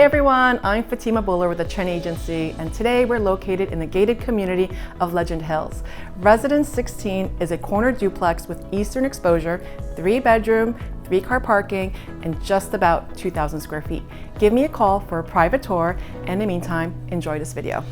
everyone, I'm Fatima Bulur with the Chen Agency, and today we're located in the gated community of Legend Hills. Residence 16 is a corner duplex with eastern exposure, 3-bedroom, 3-car parking, and just about 2,000 square feet. Give me a call for a private tour, and in the meantime, enjoy this video.